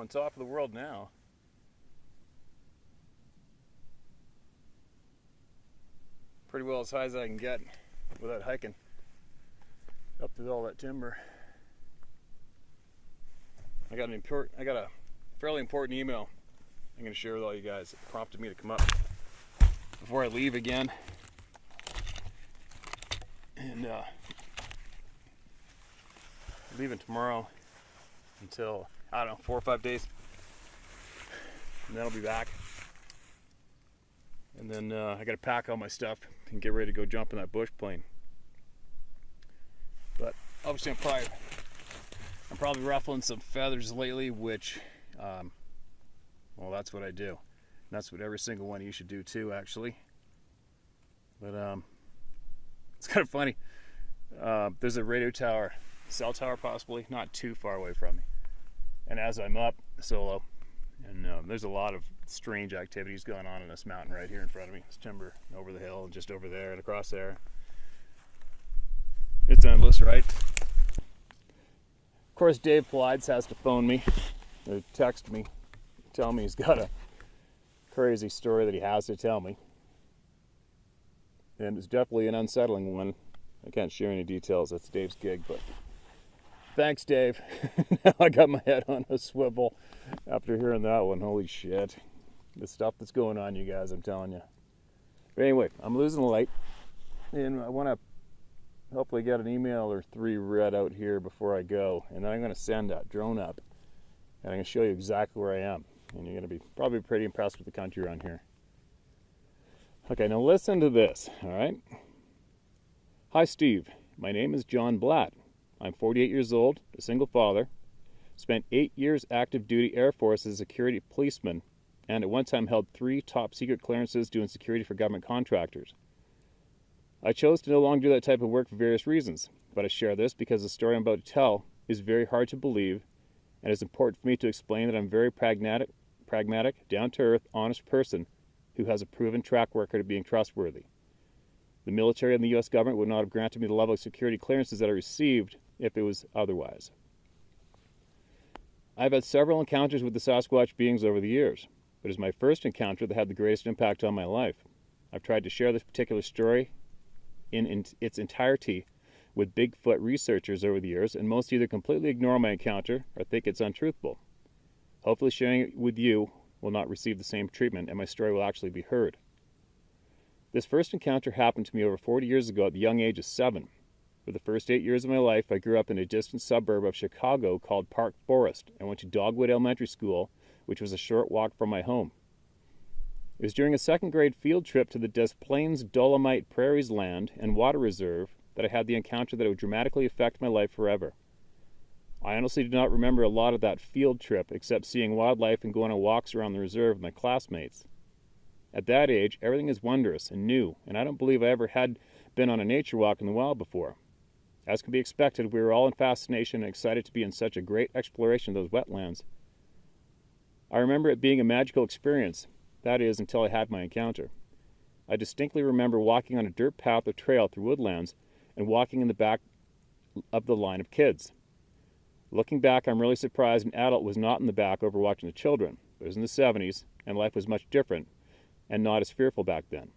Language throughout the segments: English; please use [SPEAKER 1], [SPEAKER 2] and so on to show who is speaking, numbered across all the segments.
[SPEAKER 1] on top of the world now. Pretty well as high as I can get without hiking up through all that timber. I got a fairly important email I'm going to share with all you guys. It prompted me to come up before I leave again. And leaving tomorrow until, I don't know, 4 or 5 days. And then I'll be back. And then I got to pack all my stuff and get ready to go jump in that bush plane. But obviously I'm probably ruffling some feathers lately, which, well, that's what I do. And that's what every single one of you should do too, actually. But it's kind of funny. There's a radio tower, cell tower possibly, not too far away from me. And as I'm up solo, and there's a lot of strange activities going on in this mountain right here in front of me. This timber over the hill and just over there and across there. It's endless, right? Of course, Dave Plides has to phone me or text me, tell me he's got a crazy story that he has to tell me. And it's definitely an unsettling one. I can't share any details. That's Dave's gig, but thanks, Dave. Now I got my head on a swivel after hearing that one. Holy shit. The stuff that's going on, you guys, I'm telling you. But anyway, I'm losing light, and I want to hopefully get an email or 3 read out here before I go, and then I'm going to send that drone up, and I'm going to show you exactly where I am, and you're going to be probably pretty impressed with the country around here. Okay, now listen to this, all right? Hi, Steve. My name is John Blatt. I'm 48 years old, a single father, spent 8 years active duty Air Force as a security policeman, and at one time held 3 top secret clearances doing security for government contractors. I chose to no longer do that type of work for various reasons, but I share this because the story I'm about to tell is very hard to believe, and it's important for me to explain that I'm a very pragmatic, down-to-earth, honest person who has a proven track record of being trustworthy. The military and the U.S. government would not have granted me the level of security clearances that I received if it was otherwise. I've had several encounters with the Sasquatch beings over the years, but it was my first encounter that had the greatest impact on my life. I've tried to share this particular story in its entirety with Bigfoot researchers over the years, and most either completely ignore my encounter or think it's untruthful. Hopefully sharing it with you will not receive the same treatment, and my story will actually be heard. This first encounter happened to me over 40 years ago at the young age of 7. For the first 8 years of my life, I grew up in a distant suburb of Chicago called Park Forest and went to Dogwood Elementary School, which was a short walk from my home. It was during a second-grade field trip to the Des Plaines Dolomite Prairies Land and Water Reserve that I had the encounter that would dramatically affect my life forever. I honestly do not remember a lot of that field trip except seeing wildlife and going on walks around the reserve with my classmates. At that age, everything is wondrous and new, and I don't believe I ever had been on a nature walk in the wild before. As could be expected, we were all in fascination and excited to be in such a great exploration of those wetlands. I remember it being a magical experience, that is, until I had my encounter. I distinctly remember walking on a dirt path or trail through woodlands and walking in the back of the line of kids. Looking back, I'm really surprised an adult was not in the back overwatching the children. It was in the 70s, and life was much different, and not as fearful back then.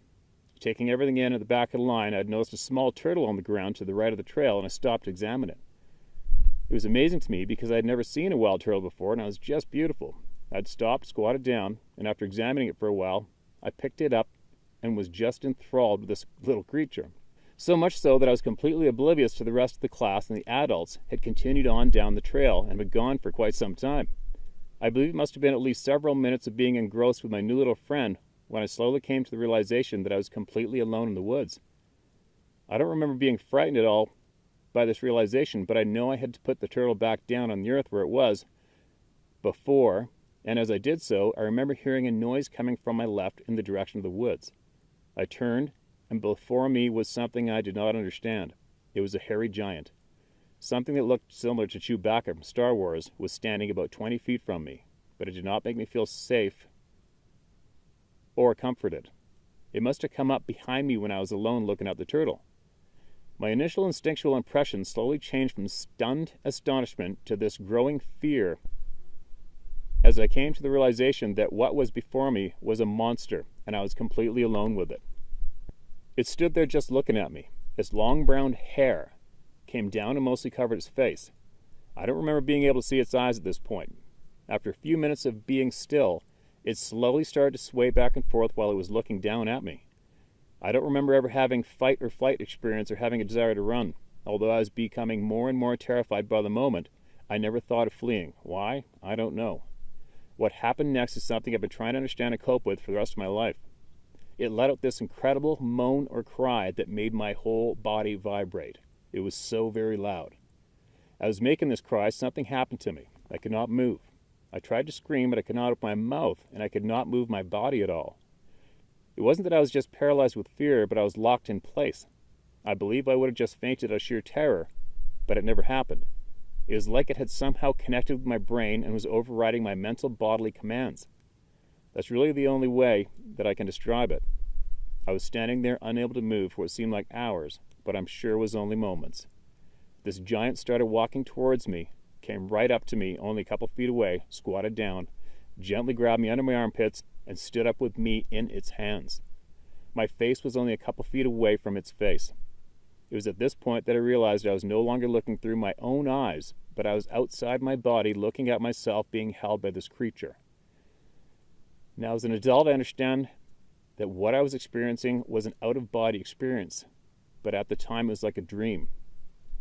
[SPEAKER 1] Taking everything in at the back of the line, I had noticed a small turtle on the ground to the right of the trail, and I stopped to examine it. It was amazing to me because I had never seen a wild turtle before, and it was just beautiful. I'd stopped, squatted down, and after examining it for a while, I picked it up and was just enthralled with this little creature. So much so that I was completely oblivious to the rest of the class, and the adults had continued on down the trail and been gone for quite some time. I believe it must have been at least several minutes of being engrossed with my new little friend when I slowly came to the realization that I was completely alone in the woods. I don't remember being frightened at all by this realization, but I know I had to put the turtle back down on the earth where it was before, and as I did so, I remember hearing a noise coming from my left in the direction of the woods. I turned, and before me was something I did not understand. It was a hairy giant. Something that looked similar to Chewbacca from Star Wars was standing about 20 feet from me, but it did not make me feel safe or comforted. It must have come up behind me when I was alone looking at the turtle. My initial instinctual impression slowly changed from stunned astonishment to this growing fear as I came to the realization that what was before me was a monster, and I was completely alone with it. It stood there just looking at me. Its long brown hair came down and mostly covered its face. I don't remember being able to see its eyes at this point. After a few minutes of being still, it slowly started to sway back and forth while it was looking down at me. I don't remember ever having fight or flight experience or having a desire to run. Although I was becoming more and more terrified by the moment, I never thought of fleeing. Why? I don't know. What happened next is something I've been trying to understand and cope with for the rest of my life. It let out this incredible moan or cry that made my whole body vibrate. It was so very loud. As I was making this cry, something happened to me. I could not move. I tried to scream, but I could not open my mouth, and I could not move my body at all. It wasn't that I was just paralyzed with fear, but I was locked in place. I believe I would have just fainted out of sheer terror, but it never happened. It was like it had somehow connected with my brain and was overriding my mental bodily commands. That's really the only way that I can describe it. I was standing there unable to move for what seemed like hours, but I'm sure it was only moments. This giant started walking towards me, came right up to me only a couple feet away, squatted down, gently grabbed me under my armpits, and stood up with me in its hands. My face was only a couple feet away from its face. It was at this point that I realized I was no longer looking through my own eyes, but I was outside my body looking at myself being held by this creature. Now, as an adult, I understand that what I was experiencing was an out-of-body experience, but at the time it was like a dream.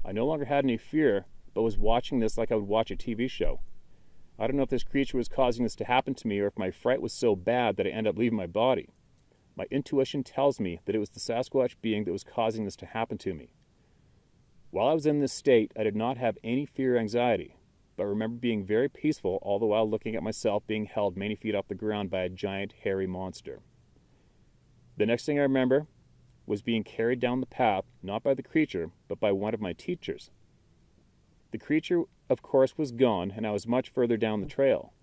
[SPEAKER 1] I no longer had any fear, but was watching this like I would watch a TV show. I don't know if this creature was causing this to happen to me or if my fright was so bad that I ended up leaving my body. My intuition tells me that it was the Sasquatch being that was causing this to happen to me. While I was in this state, I did not have any fear or anxiety, but remember being very peaceful all the while looking at myself being held many feet off the ground by a giant, hairy monster. The next thing I remember was being carried down the path, not by the creature, but by one of my teachers. The creature, of course, was gone, and I was much further down the trail.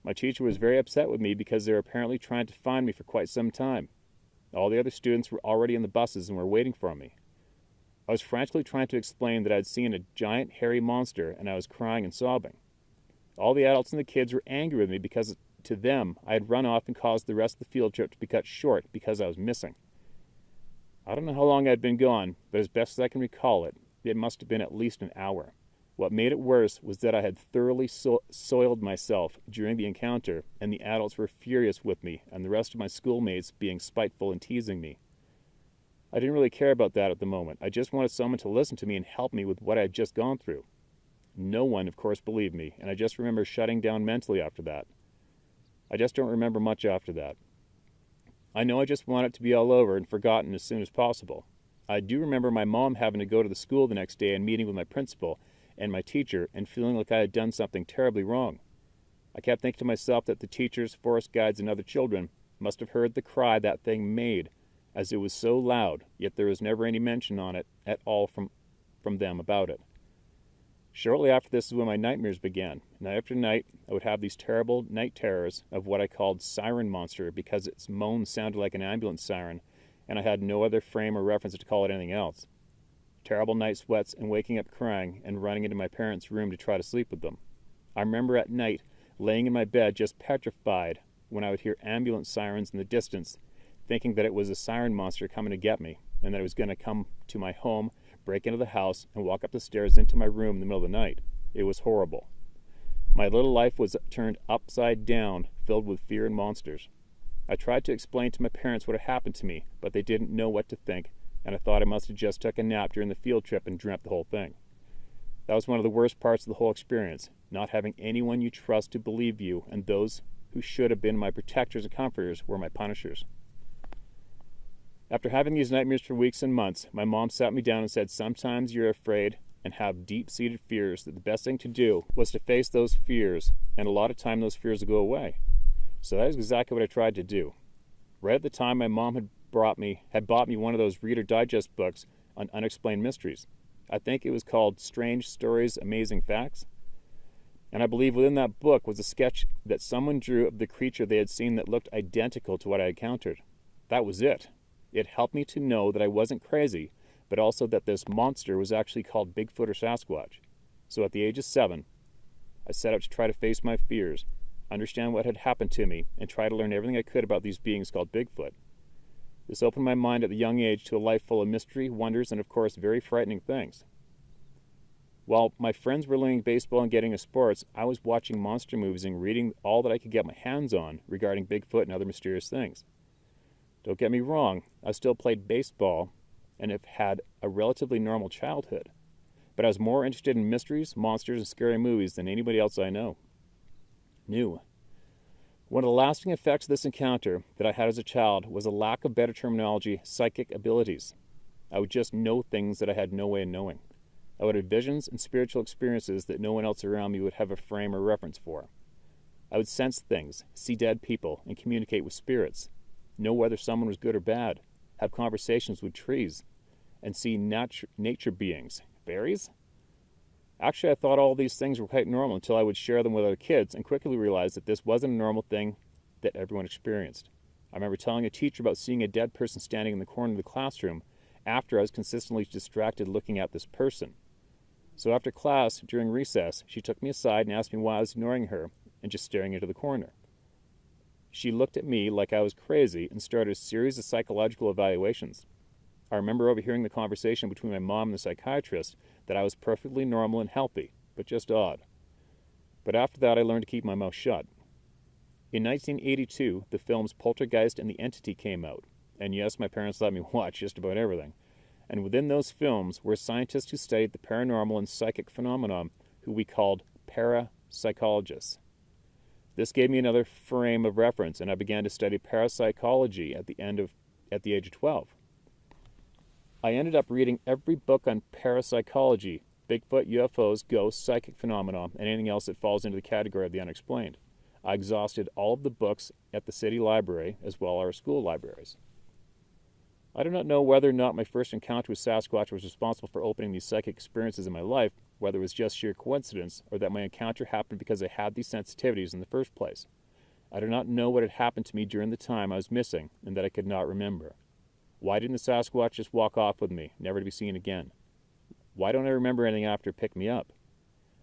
[SPEAKER 1] My teacher was very upset with me because they were apparently trying to find me for quite some time. All the other students were already in the buses and were waiting for me. I was frantically trying to explain that I had seen a giant hairy monster, and I was crying and sobbing. All the adults and the kids were angry with me because, to them, I had run off and caused the rest of the field trip to be cut short because I was missing. I don't know how long I had been gone, but as best as I can recall it, it must have been at least an hour. What made it worse was that I had thoroughly soiled myself during the encounter, and the adults were furious with me, and the rest of my schoolmates being spiteful and teasing me. I didn't really care about that at the moment. I just wanted someone to listen to me and help me with what I had just gone through. No one, of course, believed me, and I just remember shutting down mentally after that. I just don't remember much after that. I know I just want it to be all over and forgotten as soon as possible. I do remember my mom having to go to the school the next day and meeting with my principal and my teacher and feeling like I had done something terribly wrong. I kept thinking to myself that the teachers, forest guides, and other children must have heard the cry that thing made, as it was so loud, yet there was never any mention on it at all from them about it. Shortly after this is when my nightmares began. Night after night, I would have these terrible night terrors of what I called siren monster because its moan sounded like an ambulance siren, and I had no other frame or reference to call it anything else. Terrible night sweats and waking up crying and running into my parents' room to try to sleep with them. I remember at night laying in my bed just petrified when I would hear ambulance sirens in the distance, thinking that it was a siren monster coming to get me, and that it was going to come to my home, break into the house, and walk up the stairs into my room in the middle of the night. It was horrible. My little life was turned upside down, filled with fear and monsters. I tried to explain to my parents what had happened to me, but they didn't know what to think, and I thought I must have just took a nap during the field trip and dreamt the whole thing. That was one of the worst parts of the whole experience, not having anyone you trust to believe you, and those who should have been my protectors and comforters were my punishers. After having these nightmares for weeks and months, my mom sat me down and said, sometimes you're afraid and have deep-seated fears, that the best thing to do was to face those fears, and a lot of time those fears will go away. So that is exactly what I tried to do. Right at the time, my mom had bought me one of those Reader Digest books on unexplained mysteries. I think it was called Strange Stories, Amazing Facts. And I believe within that book was a sketch that someone drew of the creature they had seen that looked identical to what I encountered. That was it. It helped me to know that I wasn't crazy, but also that this monster was actually called Bigfoot or Sasquatch. So at the age of 7, I set out to try to face my fears. understand what had happened to me, and try to learn everything I could about these beings called Bigfoot. This opened my mind at the young age to a life full of mystery, wonders, and of course, very frightening things. While my friends were learning baseball and getting into sports, I was watching monster movies and reading all that I could get my hands on regarding Bigfoot and other mysterious things. Don't get me wrong, I still played baseball and have had a relatively normal childhood, but I was more interested in mysteries, monsters, and scary movies than anybody else I knew. One of the lasting effects of this encounter that I had as a child was a lack of better terminology, psychic abilities. I would just know things that I had no way of knowing. I would have visions and spiritual experiences that no one else around me would have a frame or reference for. I would sense things, see dead people, and communicate with spirits, know whether someone was good or bad, have conversations with trees, and see nature beings. Fairies? Actually, I thought all these things were quite normal until I would share them with other kids and quickly realized that this wasn't a normal thing that everyone experienced. I remember telling a teacher about seeing a dead person standing in the corner of the classroom after I was consistently distracted looking at this person. So after class, during recess, she took me aside and asked me why I was ignoring her and just staring into the corner. She looked at me like I was crazy and started a series of psychological evaluations. I remember overhearing the conversation between my mom and the psychiatrist that I was perfectly normal and healthy, but just odd. But after that, I learned to keep my mouth shut. In 1982, the films Poltergeist and The Entity came out, and yes, my parents let me watch just about everything. And within those films were scientists who studied the paranormal and psychic phenomenon, who we called parapsychologists. This gave me another frame of reference, and I began to study parapsychology at the age of 12. I ended up reading every book on parapsychology, Bigfoot, UFOs, ghosts, psychic phenomena, and anything else that falls into the category of the unexplained. I exhausted all of the books at the city library as well as our school libraries. I do not know whether or not my first encounter with Sasquatch was responsible for opening these psychic experiences in my life, whether it was just sheer coincidence or that my encounter happened because I had these sensitivities in the first place. I do not know what had happened to me during the time I was missing and that I could not remember. Why didn't the Sasquatch just walk off with me, never to be seen again? Why don't I remember anything after it picked me up?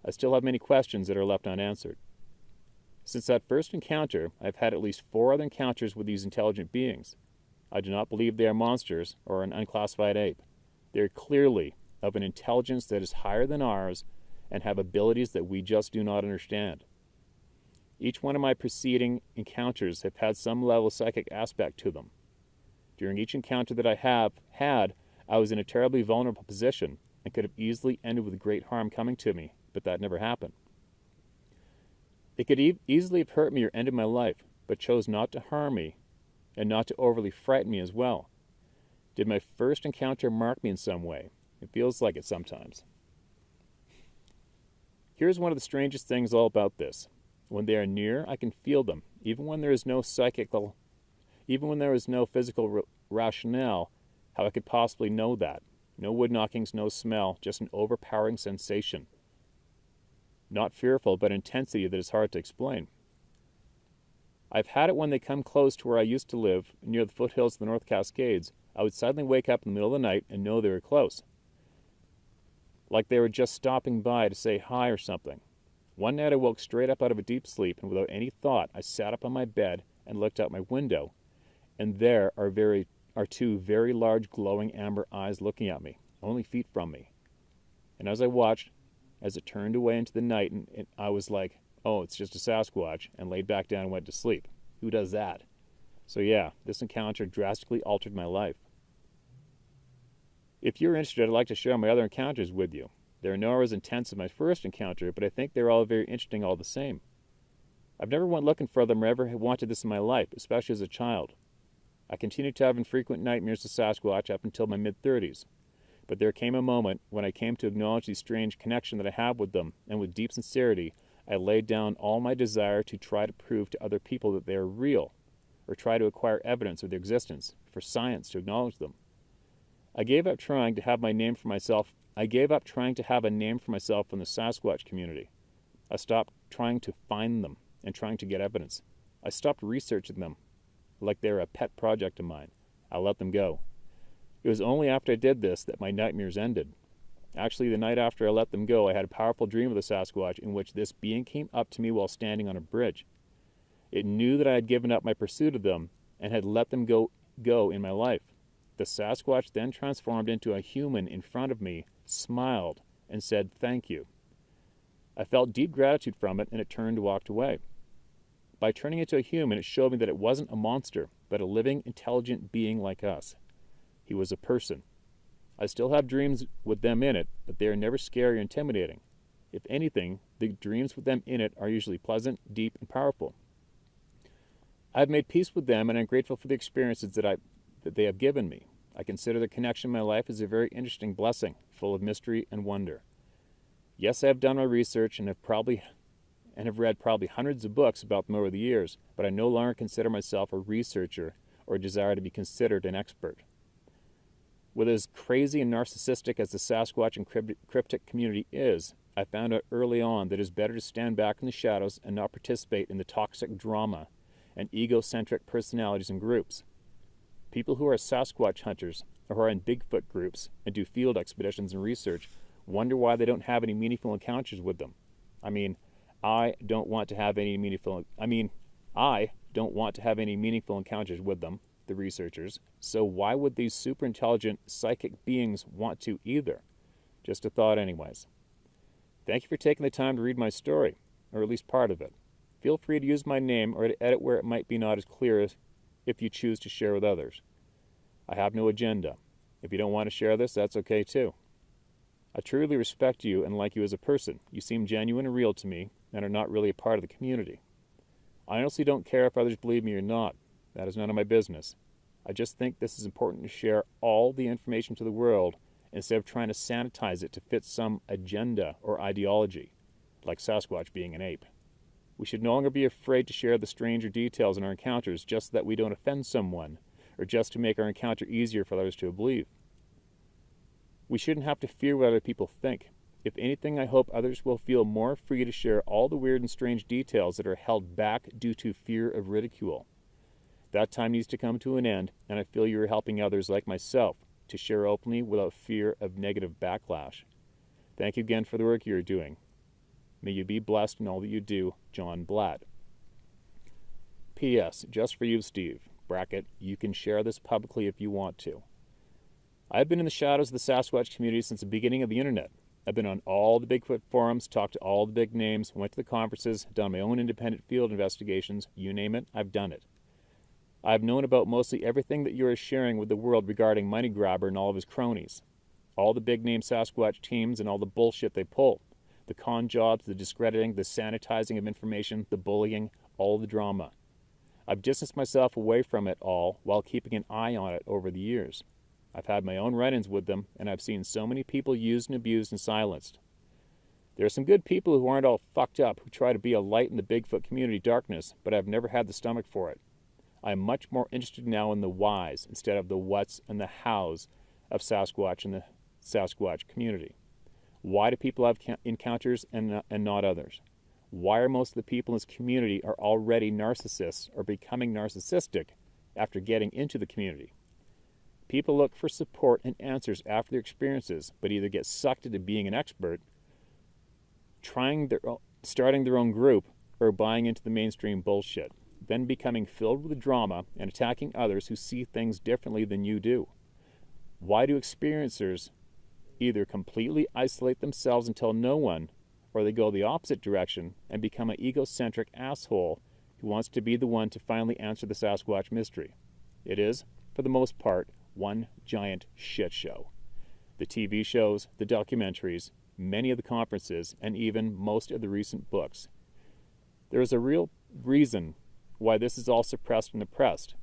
[SPEAKER 1] I still have many questions that are left unanswered. Since that first encounter, I've had at least 4 other encounters with these intelligent beings. I do not believe they are monsters or an unclassified ape. They are clearly of an intelligence that is higher than ours and have abilities that we just do not understand. Each one of my preceding encounters have had some level of psychic aspect to them. During each encounter that I have had, I was in a terribly vulnerable position and could have easily ended with great harm coming to me, but that never happened. They could easily have hurt me or ended my life, but chose not to harm me and not to overly frighten me as well. Did my first encounter mark me in some way? It feels like it sometimes. Here's one of the strangest things all about this. When they are near, I can feel them, even when there is no physical rationale how I could possibly know that. No wood knockings, no smell, just an overpowering sensation. Not fearful, but intensity that is hard to explain. I've had it when they come close to where I used to live, near the foothills of the North Cascades. I would suddenly wake up in the middle of the night and know they were close. Like they were just stopping by to say hi or something. One night I woke straight up out of a deep sleep, and without any thought, I sat up on my bed and looked out my window, and there are 2 very large glowing amber eyes looking at me, only feet from me. And as I watched, as it turned away into the night, and I was like, oh, it's just a Sasquatch, and laid back down and went to sleep. Who does that? So yeah, this encounter drastically altered my life. If you're interested, I'd like to share my other encounters with you. They are nowhere as intense as my first encounter, but I think they're all very interesting all the same. I've never went looking for them or ever wanted this in my life, especially as a child. I continued to have infrequent nightmares of Sasquatch up until my mid-30s. But there came a moment when I came to acknowledge the strange connection that I have with them, and with deep sincerity, I laid down all my desire to try to prove to other people that they are real, or try to acquire evidence of their existence, for science to acknowledge them. I gave up trying to have a name for myself in the Sasquatch community. I stopped trying to find them and trying to get evidence. I stopped researching them like they were a pet project of mine. I let them go. It was only after I did this that my nightmares ended. Actually, the night after I let them go, I had a powerful dream of the Sasquatch in which this being came up to me while standing on a bridge. It knew that I had given up my pursuit of them and had let them go in my life. The Sasquatch then transformed into a human in front of me, smiled, and said thank you. I felt deep gratitude from it, and it turned and walked away. By turning into a human, it showed me that it wasn't a monster, but a living, intelligent being like us. He was a person. I still have dreams with them in it, but they are never scary or intimidating. If anything, the dreams with them in it are usually pleasant, deep, and powerful. I have made peace with them, and I'm grateful for the experiences that they have given me. I consider their connection in my life as a very interesting blessing, full of mystery and wonder. Yes, I have done my research and have read probably hundreds of books about them over the years, but I no longer consider myself a researcher or desire to be considered an expert. With as crazy and narcissistic as the Sasquatch and cryptic community is, I found out early on that it is better to stand back in the shadows and not participate in the toxic drama and egocentric personalities and groups. People who are Sasquatch hunters or who are in Bigfoot groups and do field expeditions and research wonder why they don't have any meaningful encounters with them. I don't want to have any meaningful encounters with them, the researchers, so why would these super intelligent psychic beings want to either? Just a thought anyways. Thank you for taking the time to read my story, or at least part of it. Feel free to use my name or to edit where it might be not as clear as if you choose to share with others. I have no agenda. If you don't want to share this, that's okay too. I truly respect you and like you as a person. You seem genuine and real to me and are not really a part of the community. I honestly don't care if others believe me or not. That is none of my business. I just think this is important to share all the information to the world instead of trying to sanitize it to fit some agenda or ideology, like Sasquatch being an ape. We should no longer be afraid to share the stranger details in our encounters just so that we don't offend someone, or just to make our encounter easier for others to believe. We shouldn't have to fear what other people think. If anything, I hope others will feel more free to share all the weird and strange details that are held back due to fear of ridicule. That time needs to come to an end, and I feel you are helping others like myself to share openly without fear of negative backlash. Thank you again for the work you are doing. May you be blessed in all that you do, John Blatt. P.S. Just for you, Steve. Bracket, you can share this publicly if you want to. I've been in the shadows of the Sasquatch community since the beginning of the internet. I've been on all the Bigfoot forums, talked to all the big names, went to the conferences, done my own independent field investigations. You name it, I've done it. I've known about mostly everything that you are sharing with the world regarding Money Grabber and all of his cronies. All the big-name Sasquatch teams and all the bullshit they pull. The con jobs, the discrediting, the sanitizing of information, the bullying, all the drama. I've distanced myself away from it all while keeping an eye on it over the years. I've had my own run-ins with them, and I've seen so many people used and abused and silenced. There are some good people who aren't all fucked up who try to be a light in the Bigfoot community darkness, but I've never had the stomach for it. I am much more interested now in the whys instead of the whats and the hows of Sasquatch and the Sasquatch community. Why do people have encounters and not others? Why are most of the people in this community are already narcissists or becoming narcissistic after getting into the community? People look for support and answers after their experiences, but either get sucked into being an expert, starting their own group, or buying into the mainstream bullshit, then becoming filled with drama and attacking others who see things differently than you do. Why do experiencers either completely isolate themselves and tell no one, or they go the opposite direction and become an egocentric asshole who wants to be the one to finally answer the Sasquatch mystery? It is, for the most part, one giant shit show. The TV shows, the documentaries, many of the conferences, and even most of the recent books. There is a real reason why this is all suppressed and oppressed.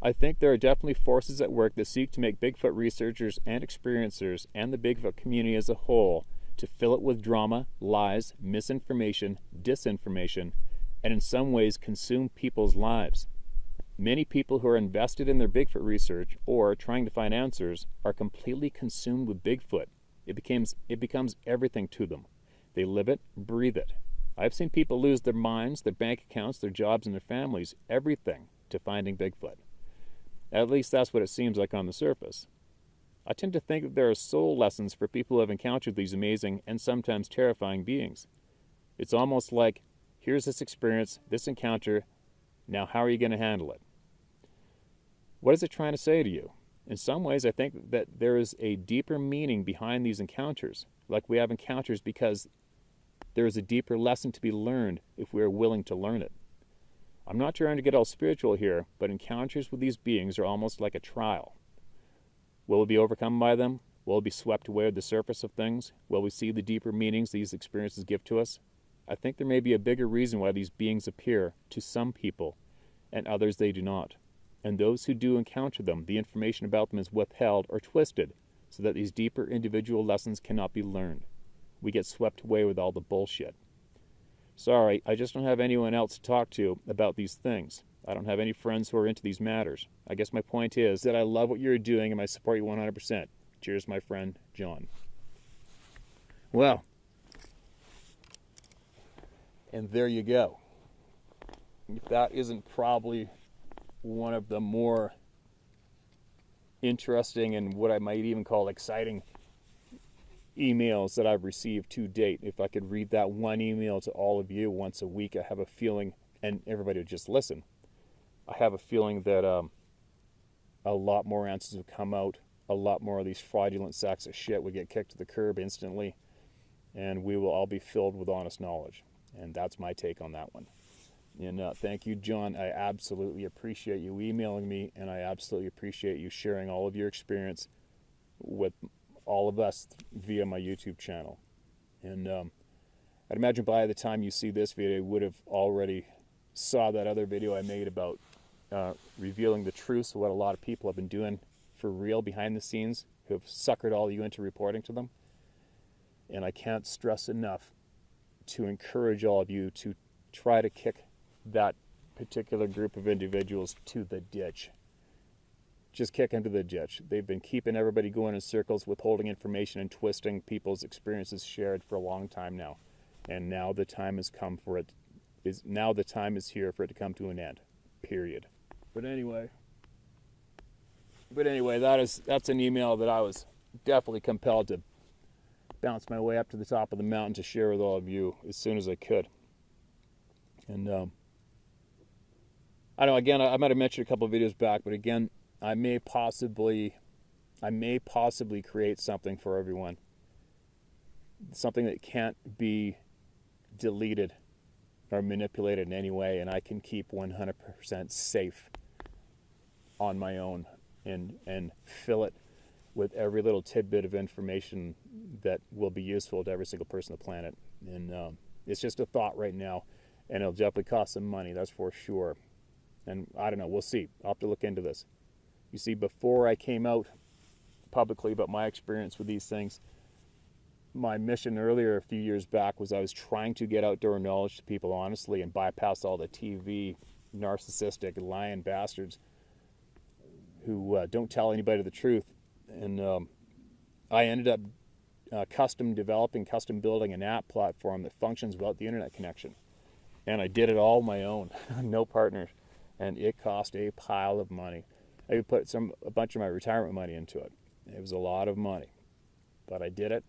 [SPEAKER 1] I think there are definitely forces at work that seek to make Bigfoot researchers and experiencers and the Bigfoot community as a whole to fill it with drama, lies, misinformation, disinformation, and in some ways consume people's lives. Many people who are invested in their Bigfoot research or trying to find answers are completely consumed with Bigfoot. It becomes everything to them. They live it, breathe it. I've seen people lose their minds, their bank accounts, their jobs, and their families, everything, to finding Bigfoot. At least that's what it seems like on the surface. I tend to think that there are soul lessons for people who have encountered these amazing and sometimes terrifying beings. It's almost like, here's this experience, this encounter, Now, how are you going to handle it? What is it trying to say to you? In some ways, I think that there is a deeper meaning behind these encounters. Like we have encounters because there is a deeper lesson to be learned if we are willing to learn it. I'm not trying to get all spiritual here, but encounters with these beings are almost like a trial. Will we be overcome by them? Will we be swept away with the surface of things? Will we see the deeper meanings these experiences give to us? I think there may be a bigger reason why these beings appear to some people and others they do not. And those who do encounter them, the information about them is withheld or twisted so that these deeper individual lessons cannot be learned. We get swept away with all the bullshit. Sorry, I just don't have anyone else to talk to about these things. I don't have any friends who are into these matters. I guess my point is that I love what you're doing and I support you 100%. Cheers, my friend, John. Well, and there you go. If that isn't probably one of the more interesting and what I might even call exciting emails that I've received to date. If I could read that one email to all of you once a week, I have a feeling, and everybody would just listen, I have a feeling that a lot more answers would come out, a lot more of these fraudulent sacks of shit would get kicked to the curb instantly, and we will all be filled with honest knowledge. And that's my take on that one. And thank you, John. I absolutely appreciate you emailing me, and I absolutely appreciate you sharing all of your experience with all of us via my YouTube channel. And I'd imagine by the time you see this video, you would have already saw that other video I made about revealing the truths of what a lot of people have been doing for real behind the scenes, who have suckered all you into reporting to them. And I can't stress enough to encourage all of you to try to kick that particular group of individuals to the ditch. Just kick into the ditch. They've been keeping everybody going in circles, withholding information and twisting people's experiences shared for a long time now. And now the time has come for it. Now the time is here for it to come to an end. Period. But anyway, that's an email that I was definitely compelled to bounce my way up to the top of the mountain to share with all of you as soon as I could. And I know, again, I might have mentioned a couple of videos back, but again, I may possibly create something for everyone. Something that can't be deleted or manipulated in any way, and I can keep 100% safe on my own and fill it with every little tidbit of information that will be useful to every single person on the planet. And it's just a thought right now, and it'll definitely cost some money, that's for sure. And I don't know, we'll see. I'll have to look into this. You see, before I came out publicly about my experience with these things, my mission earlier a few years back was I was trying to get outdoor knowledge to people honestly and bypass all the TV narcissistic lying bastards who don't tell anybody the truth. And I ended up custom building an app platform that functions without the internet connection. And I did it all on my own, no partners. And it cost a pile of money. I put a bunch of my retirement money into it. It was a lot of money, but I did it,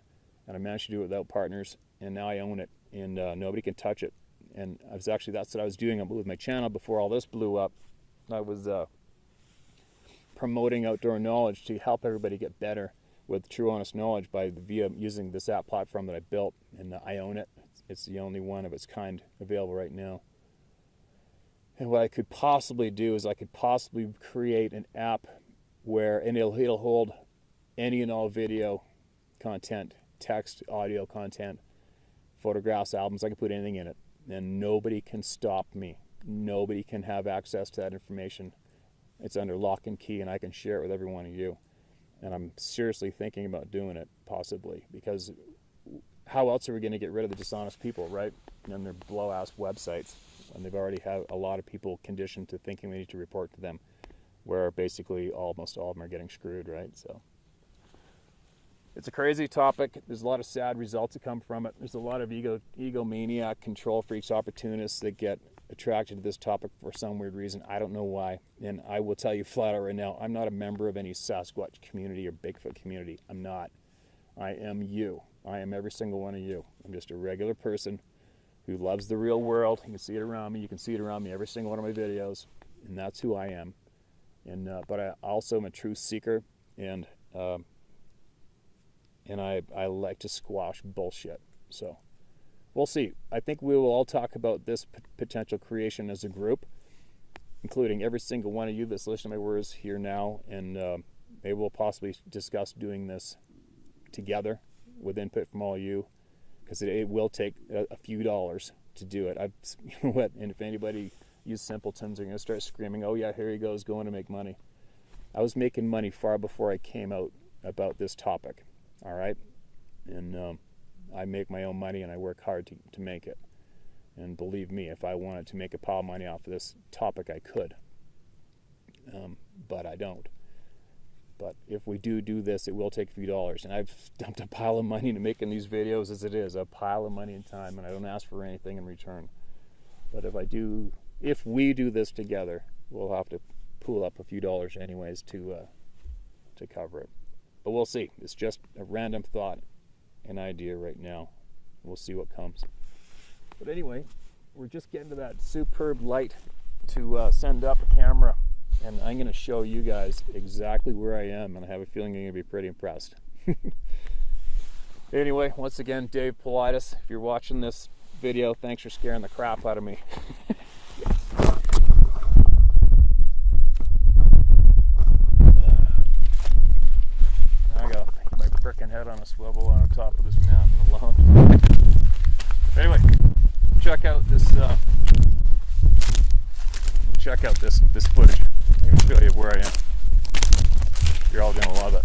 [SPEAKER 1] and I managed to do it without partners, and now I own it, and nobody can touch it. And that's what I was doing with my channel before all this blew up. I was promoting outdoor knowledge to help everybody get better with true, honest knowledge via using this app platform that I built, and I own it. It's the only one of its kind available right now. And what I could possibly do is I could possibly create an app and it'll hold any and all video content, text, audio content, photographs, albums. I can put anything in it, and nobody can stop me. Nobody can have access to that information. It's under lock and key, and I can share it with every one of you. And I'm seriously thinking about doing it, possibly, because how else are we going to get rid of the dishonest people, right? And their blow-ass websites. And they've already had a lot of people conditioned to thinking we need to report to them, where basically almost all of them are getting screwed, right? So it's a crazy topic. There's a lot of sad results that come from it. There's a lot of egomaniac, control freaks, opportunists that get attracted to this topic for some weird reason. I don't know why. And I will tell you flat out right now, I'm not a member of any Sasquatch community or Bigfoot community. I'm not. I am you. I am every single one of you. I'm just a regular person who loves the real world. You can see it around me. You can see it around me every single one of my videos, and that's who I am. And but I also am a truth seeker, and I like to squash bullshit. So we'll see. I think we will all talk about this potential creation as a group, including every single one of you that's listening to my words here now, and maybe we'll possibly discuss doing this together with input from all of you, because it will take a few dollars to do it. You know what? And if anybody, you simpletons, are going to start screaming, "Oh yeah, here he goes, going to make money." I was making money far before I came out about this topic. All right, and I make my own money, and I work hard to make it. And believe me, if I wanted to make a pile of money off of this topic, I could. But I don't. But if we do this, it will take a few dollars. And I've dumped a pile of money into making these videos as it is, a pile of money and time, and I don't ask for anything in return. But if we do this together, we'll have to pool up a few dollars anyways to cover it. But we'll see. It's just a random thought, an idea right now. We'll see what comes. But anyway, we're just getting to that superb light to send up a camera, and I'm going to show you guys exactly where I am, and I have a feeling you're going to be pretty impressed. Anyway, once again, Dave Politis, if you're watching this video, thanks for scaring the crap out of me. I got my frickin' head on a swivel on top of this mountain alone. Anyway, check out this footage. I'm going to show you where I am. You're all going to love it.